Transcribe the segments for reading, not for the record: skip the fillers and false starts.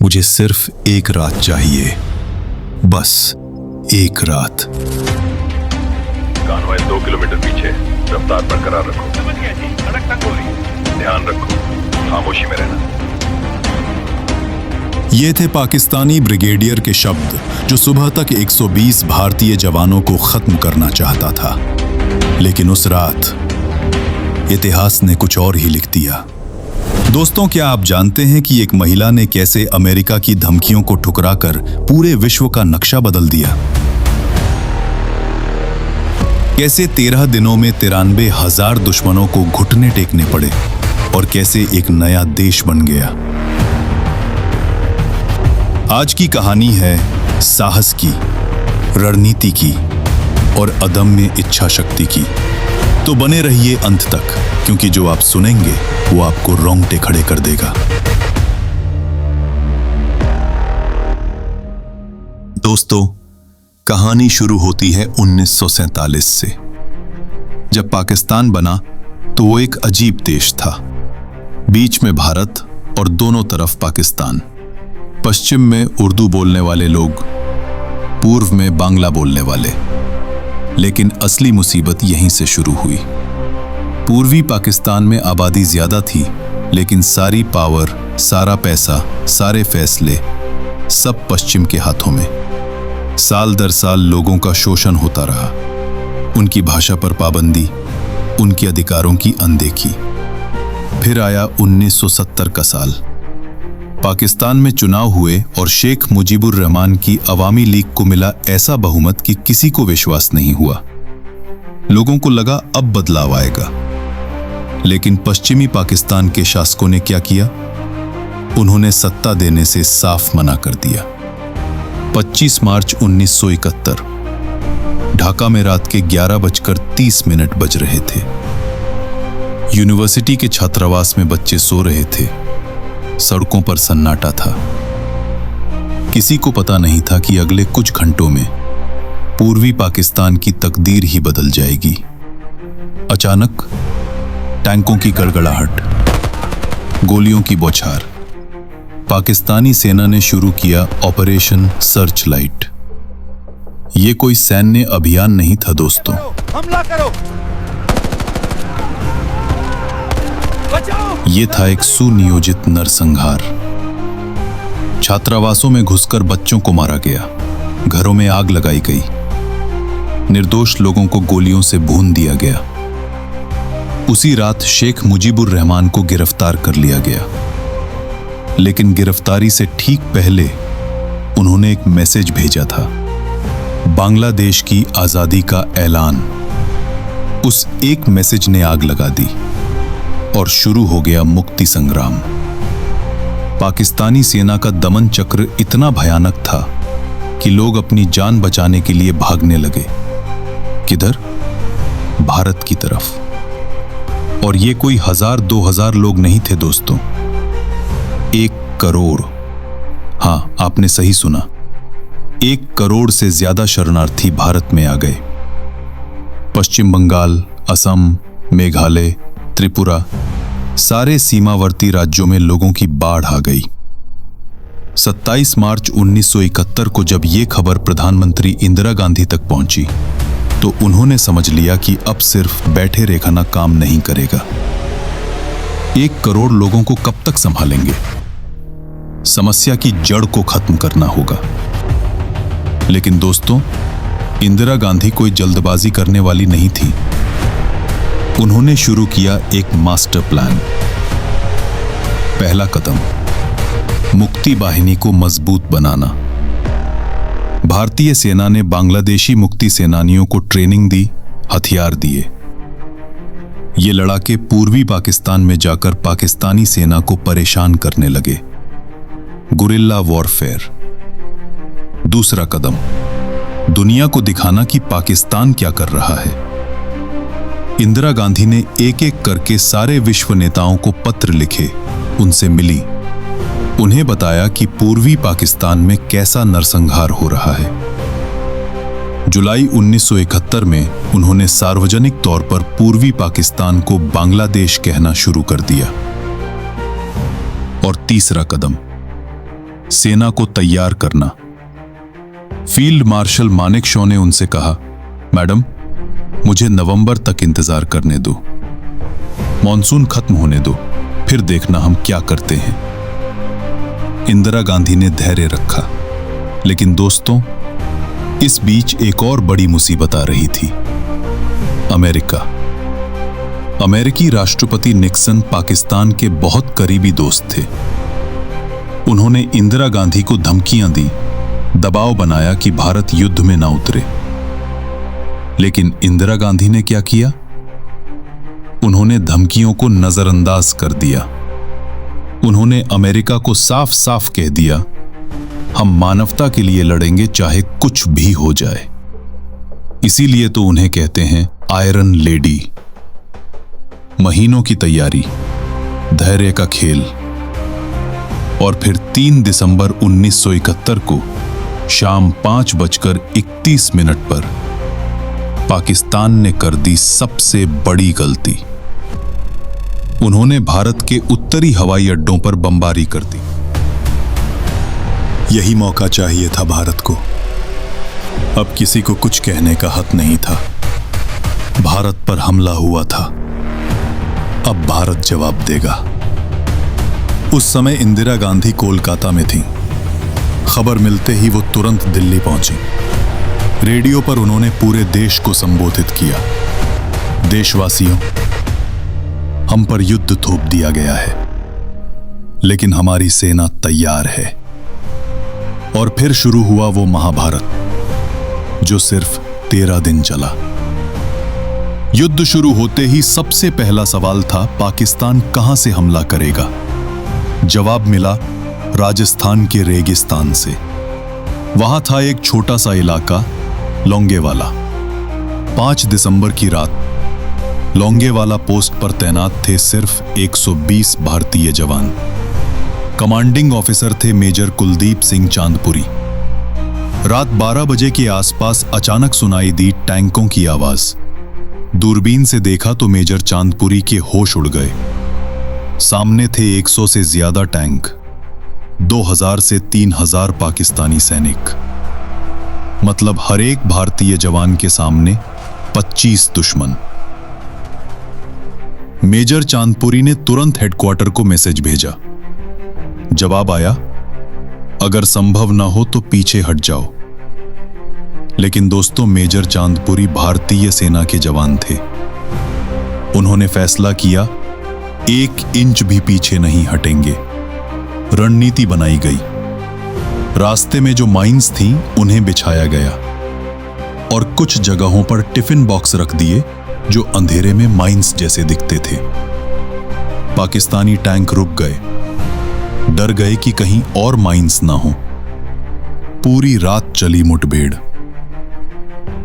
मुझे सिर्फ एक रात चाहिए, बस एक रात। कानवाई 2 किलोमीटर पीछे, रफ्तार बरकरार रखो। समझ गया जी, सड़क तक गोली। ध्यान रखो, खामोशी में रहना। ये थे पाकिस्तानी ब्रिगेडियर के शब्द, जो सुबह तक 120 भारतीय जवानों को खत्म करना चाहता था। लेकिन उस रात इतिहास ने कुछ और ही लिख दिया। दोस्तों, क्या आप जानते हैं कि एक महिला ने कैसे अमेरिका की धमकियों को ठुकराकर पूरे विश्व का नक्शा बदल दिया? कैसे 13 दिनों में 93,000 दुश्मनों को घुटने टेकने पड़े और कैसे एक नया देश बन गया। आज की कहानी है साहस की, रणनीति की और अदम्य इच्छा शक्ति की। तो बने रहिए अंत तक, क्योंकि जो आप सुनेंगे वो आपको रोंगटे खड़े कर देगा। दोस्तों, कहानी शुरू होती है 1947 से। जब पाकिस्तान बना तो वो एक अजीब देश था। बीच में भारत और दोनों तरफ पाकिस्तान। पश्चिम में उर्दू बोलने वाले लोग, पूर्व में बांग्ला बोलने वाले। लेकिन असली मुसीबत यहीं से शुरू हुई। पूर्वी पाकिस्तान में आबादी ज्यादा थी, लेकिन सारी पावर, सारा पैसा, सारे फैसले सब पश्चिम के हाथों में। साल दर साल लोगों का शोषण होता रहा, उनकी भाषा पर पाबंदी, उनके अधिकारों की अनदेखी। फिर आया 1970 का साल। पाकिस्तान में चुनाव हुए और शेख मुजीबुर रहमान की अवामी लीग को मिला ऐसा बहुमत कि किसी को विश्वास नहीं हुआ। लोगों को लगा अब बदलाव आएगा। लेकिन पश्चिमी पाकिस्तान के शासकों ने क्या किया? उन्होंने सत्ता देने से साफ मना कर दिया। 25 मार्च 1971, ढाका में रात के 11:30 बज रहे थे। यूनिवर्सिटी के छात्रावास में बच्चे सो रहे थे। सड़कों पर सन्नाटा था। किसी को पता नहीं था कि अगले कुछ घंटों में पूर्वी पाकिस्तान की तकदीर ही बदल जाएगी। अचानक टैंकों की गड़गड़ाहट, गोलियों की बौछार। पाकिस्तानी सेना ने शुरू किया ऑपरेशन सर्च लाइट। ये कोई सैन्य अभियान नहीं था दोस्तों। हमला करो, बचाओ। ये था एक सुनियोजित नरसंहार। छात्रावासों में घुसकर बच्चों को मारा गया, घरों में आग लगाई गई, निर्दोष लोगों को गोलियों से भून दिया गया। उसी रात शेख मुजीबुर रहमान को गिरफ्तार कर लिया गया। लेकिन गिरफ्तारी से ठीक पहले उन्होंने एक मैसेज भेजा था, बांग्लादेश की आजादी का ऐलान। उस एक मैसेज ने आग लगा दी और शुरू हो गया मुक्ति संग्राम। पाकिस्तानी सेना का दमन चक्र इतना भयानक था कि लोग अपनी जान बचाने के लिए भागने लगे। किधर? भारत की तरफ। और ये कोई 1000-2000 लोग नहीं थे दोस्तों, 1 करोड़। हां, आपने सही सुना, 1 करोड़ से ज्यादा शरणार्थी भारत में आ गए। पश्चिम बंगाल, असम, मेघालय, त्रिपुरा, सारे सीमावर्ती राज्यों में लोगों की बाढ़ आ गई। 27 मार्च 1971 को जब ये खबर प्रधानमंत्री इंदिरा गांधी तक पहुंची, तो उन्होंने समझ लिया कि अब सिर्फ बैठे रेखाना काम नहीं करेगा। 1 करोड़ लोगों को कब तक संभालेंगे? समस्या की जड़ को खत्म करना होगा। लेकिन दोस्तों, इंदिरा गांधी कोई जल्दबाजी करने वाली नहीं थी। उन्होंने शुरू किया एक मास्टर प्लान। पहला कदम, मुक्ति बाहिनी को मजबूत बनाना। भारतीय सेना ने बांग्लादेशी मुक्ति सेनानियों को ट्रेनिंग दी, हथियार दिए। ये लड़ाके पूर्वी पाकिस्तान में जाकर पाकिस्तानी सेना को परेशान करने लगे। Guerrilla warfare. दूसरा कदम, दुनिया को दिखाना कि पाकिस्तान क्या कर रहा है। इंदिरा गांधी ने एक एक करके सारे विश्व नेताओं को पत्र लिखे, उनसे मिली, उन्हें बताया कि पूर्वी पाकिस्तान में कैसा नरसंहार हो रहा है। जुलाई 1971 में उन्होंने सार्वजनिक तौर पर पूर्वी पाकिस्तान को बांग्लादेश कहना शुरू कर दिया। और तीसरा कदम, सेना को तैयार करना। फील्ड मार्शल मानेकशॉ ने उनसे कहा, मैडम, मुझे नवंबर तक इंतजार करने दो, मॉनसून खत्म होने दो, फिर देखना हम क्या करते हैं। इंदिरा गांधी ने धैर्य रखा, लेकिन दोस्तों, इस बीच एक और बड़ी मुसीबत आ रही थी। अमेरिकी राष्ट्रपति निक्सन पाकिस्तान के बहुत करीबी दोस्त थे। उन्होंने इंदिरा गांधी को धमकियां दी, दबाव बनाया कि भारत युद्ध में ना उतरे। लेकिन इंदिरा गांधी ने क्या किया? उन्होंने धमकियों को नजरअंदाज कर दिया। उन्होंने अमेरिका को साफ साफ कह दिया, हम मानवता के लिए लड़ेंगे, चाहे कुछ भी हो जाए। इसीलिए तो उन्हें कहते हैं आयरन लेडी। महीनों की तैयारी, धैर्य का खेल, और फिर 3 दिसंबर 1971 को शाम 5:31 पर पाकिस्तान ने कर दी सबसे बड़ी गलती। उन्होंने भारत के उत्तरी हवाई अड्डों पर बमबारी कर दी। यही मौका चाहिए था भारत को। अब किसी को कुछ कहने का हक नहीं था। भारत पर हमला हुआ था, अब भारत जवाब देगा। उस समय इंदिरा गांधी कोलकाता में थी। खबर मिलते ही वो तुरंत दिल्ली पहुंची। रेडियो पर उन्होंने पूरे देश को संबोधित किया, देशवासियों, हम पर युद्ध थोप दिया गया है, लेकिन हमारी सेना तैयार है। और फिर शुरू हुआ वो महाभारत, जो सिर्फ 13 दिन चला। युद्ध शुरू होते ही सबसे पहला सवाल था, पाकिस्तान कहां से हमला करेगा? जवाब मिला, राजस्थान के रेगिस्तान से। वहां था एक छोटा सा इलाका, लोंगेवाला। 5 दिसंबर की रात लोंगेवाला पोस्ट पर तैनात थे सिर्फ 120 भारतीय जवान। कमांडिंग ऑफिसर थे मेजर कुलदीप सिंह चांदपुरी। रात 12 बजे के आसपास अचानक सुनाई दी टैंकों की आवाज। दूरबीन से देखा तो मेजर चांदपुरी के होश उड़ गए। सामने थे 100 से ज्यादा टैंक, 2000 से 3000 पाकिस्तानी सैनिक। मतलब हर एक भारतीय जवान के सामने 25 दुश्मन। मेजर चांदपुरी ने तुरंत हेडक्वार्टर को मैसेज भेजा। जवाब आया, अगर संभव ना हो तो पीछे हट जाओ। लेकिन दोस्तों, मेजर चांदपुरी भारतीय सेना के जवान थे। उन्होंने फैसला किया, 1 इंच भी पीछे नहीं हटेंगे। रणनीति बनाई गई। रास्ते में जो माइंस थीं, उन्हें बिछाया गया और कुछ जगहों पर टिफिन बॉक्स रख दिए जो अंधेरे में माइंस जैसे दिखते थे। पाकिस्तानी टैंक रुक गए, डर गए कि कहीं और माइंस ना हो। पूरी रात चली मुठभेड़।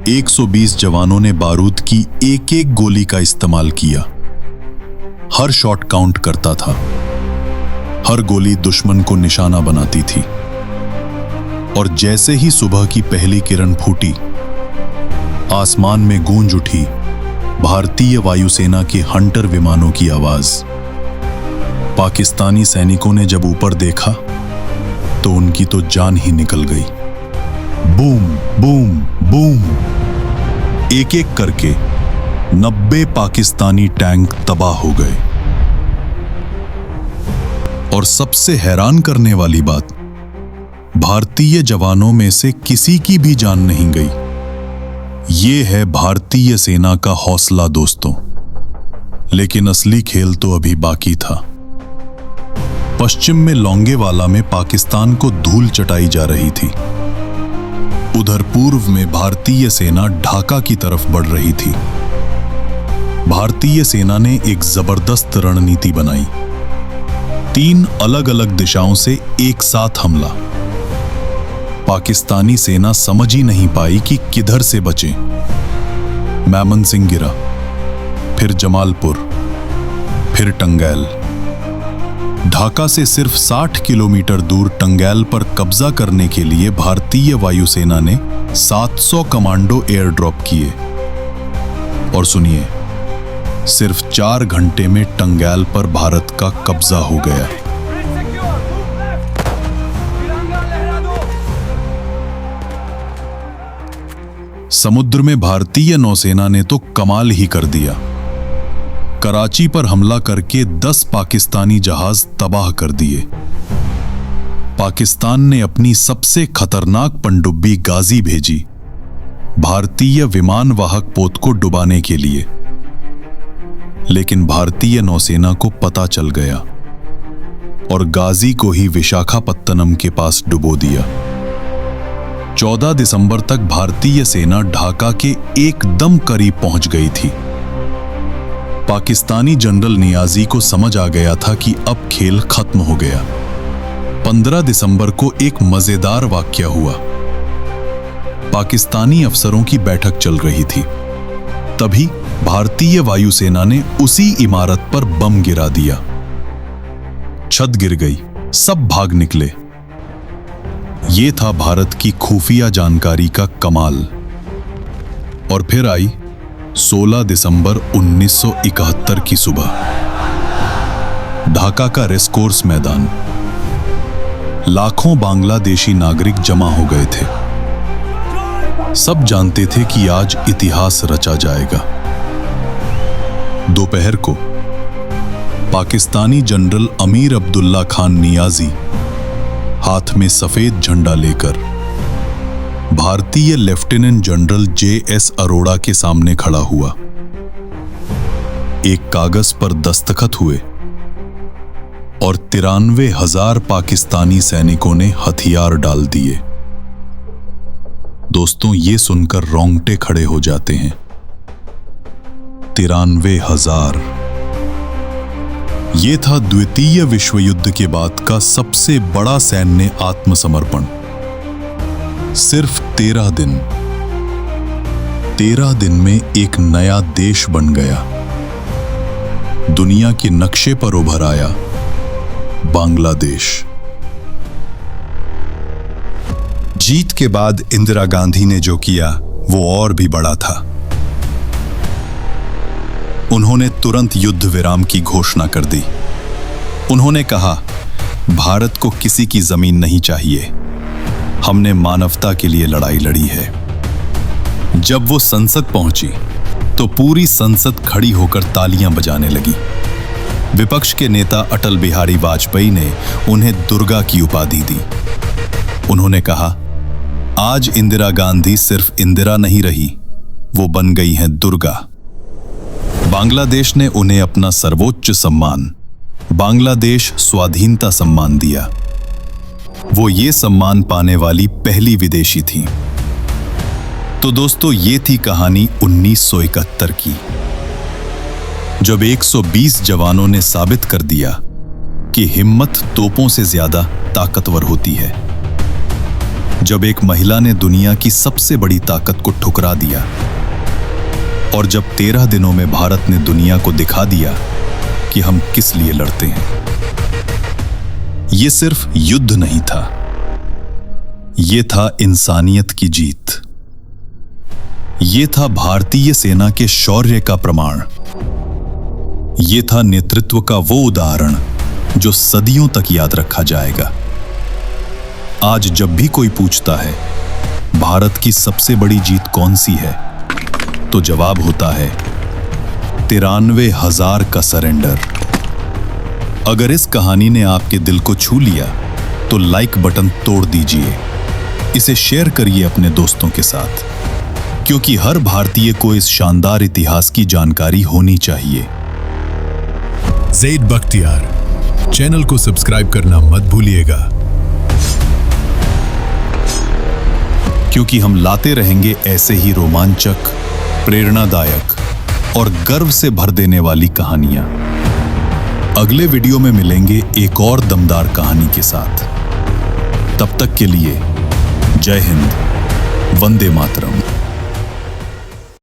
120 जवानों ने बारूद की एक-एक गोली का इस्तेमाल किया। हर शॉट काउंट करता था। हर गोली दुश्मन को निशाना बनाती थी। और जैसे ही सुबह की पहली किरण फूटी, आसमान में गूंज उठी भारतीय वायुसेना के हंटर विमानों की आवाज। पाकिस्तानी सैनिकों ने जब ऊपर देखा तो उनकी तो जान ही निकल गई। बूम बूम बूम, एक एक करके 90 पाकिस्तानी टैंक तबाह हो गए। और सबसे हैरान करने वाली बात, भारतीय जवानों में से किसी की भी जान नहीं गई। ये है भारतीय सेना का हौसला दोस्तों। लेकिन असली खेल तो अभी बाकी था। पश्चिम में लोंगेवाला में पाकिस्तान को धूल चटाई जा रही थी। उधर पूर्व में भारतीय सेना ढाका की तरफ बढ़ रही थी। भारतीय सेना ने एक जबरदस्त रणनीति बनाई। 3 अलग-अलग दिशाओं से एक साथ हमला। पाकिस्तानी सेना समझ ही नहीं पाई कि किधर से बचे। मैमन सिंह गिरा, फिर जमालपुर, फिर टंगैल। ढाका से सिर्फ 60 किलोमीटर दूर टंगैल पर कब्जा करने के लिए भारतीय वायुसेना ने 700 कमांडो एयर ड्रॉप किए। और सुनिए, सिर्फ 4 घंटे में टंगैल पर भारत का कब्जा हो गया। समुद्र में भारतीय नौसेना ने तो कमाल ही कर दिया। कराची पर हमला करके 10 पाकिस्तानी जहाज तबाह कर दिए। पाकिस्तान ने अपनी सबसे खतरनाक पनडुब्बी गाजी भेजी भारतीय विमान वाहक पोत को डुबाने के लिए, लेकिन भारतीय नौसेना को पता चल गया और गाजी को ही विशाखापत्तनम के पास डुबो दिया। 14 दिसंबर तक भारतीय सेना ढाका के एकदम करीब पहुंच गई थी। पाकिस्तानी जनरल नियाजी को समझ आ गया था कि अब खेल खत्म हो गया। 15 दिसंबर को एक मजेदार वाकया हुआ। पाकिस्तानी अफसरों की बैठक चल रही थी, तभी भारतीय वायुसेना ने उसी इमारत पर बम गिरा दिया। छत गिर गई, सब भाग निकले। यह था भारत की खुफिया जानकारी का कमाल। और फिर आई 16 दिसंबर 1971 की सुबह। ढाका का रेसकोर्स मैदान, लाखों बांग्लादेशी नागरिक जमा हो गए थे। सब जानते थे कि आज इतिहास रचा जाएगा। दोपहर को पाकिस्तानी जनरल अमीर अब्दुल्ला खान नियाजी हाथ में सफेद झंडा लेकर भारतीय लेफ्टिनेंट जनरल JS अरोड़ा के सामने खड़ा हुआ। एक कागज पर दस्तखत हुए और 93,000 पाकिस्तानी सैनिकों ने हथियार डाल दिए। दोस्तों, ये सुनकर रोंगटे खड़े हो जाते हैं। 93,000। यह था द्वितीय विश्व युद्ध के बाद का सबसे बड़ा सैन्य आत्मसमर्पण। सिर्फ 13 दिन। 13 दिन में एक नया देश बन गया। दुनिया के नक्शे पर उभर आया बांग्लादेश। जीत के बाद इंदिरा गांधी ने जो किया वो और भी बड़ा था। उन्होंने तुरंत युद्ध विराम की घोषणा कर दी। उन्होंने कहा, भारत को किसी की जमीन नहीं चाहिए, हमने मानवता के लिए लड़ाई लड़ी है। जब वो संसद पहुंची तो पूरी संसद खड़ी होकर तालियां बजाने लगी। विपक्ष के नेता अटल बिहारी वाजपेयी ने उन्हें दुर्गा की उपाधि दी। उन्होंने कहा, आज इंदिरा गांधी सिर्फ इंदिरा नहीं रही, वो बन गई हैं दुर्गा। बांग्लादेश ने उन्हें अपना सर्वोच्च सम्मान, बांग्लादेश स्वाधीनता सम्मान दिया। वो ये सम्मान पाने वाली पहली विदेशी थी। तो दोस्तों, ये थी कहानी 1971 की, जब 120 जवानों ने साबित कर दिया कि हिम्मत तोपों से ज्यादा ताकतवर होती है। जब एक महिला ने दुनिया की सबसे बड़ी ताकत को ठुकरा दिया, और जब 13 दिनों में भारत ने दुनिया को दिखा दिया कि हम किस लिए लड़ते हैं। यह सिर्फ युद्ध नहीं था, यह था इंसानियत की जीत। यह था भारतीय सेना के शौर्य का प्रमाण। यह था नेतृत्व का वो उदाहरण जो सदियों तक याद रखा जाएगा। आज जब भी कोई पूछता है भारत की सबसे बड़ी जीत कौन सी है, तो जवाब होता है 93,000 का सरेंडर। अगर इस कहानी ने आपके दिल को छू लिया तो लाइक बटन तोड़ दीजिए, इसे शेयर करिए अपने दोस्तों के साथ, क्योंकि हर भारतीय को इस शानदार इतिहास की जानकारी होनी चाहिए। ज़ैद बख्तियार चैनल को सब्सक्राइब करना मत भूलिएगा, क्योंकि हम लाते रहेंगे ऐसे ही रोमांचक, प्रेरणादायक और गर्व से भर देने वाली कहानियां। अगले वीडियो में मिलेंगे एक और दमदार कहानी के साथ। तब तक के लिए जय हिंद, वंदे मातरम।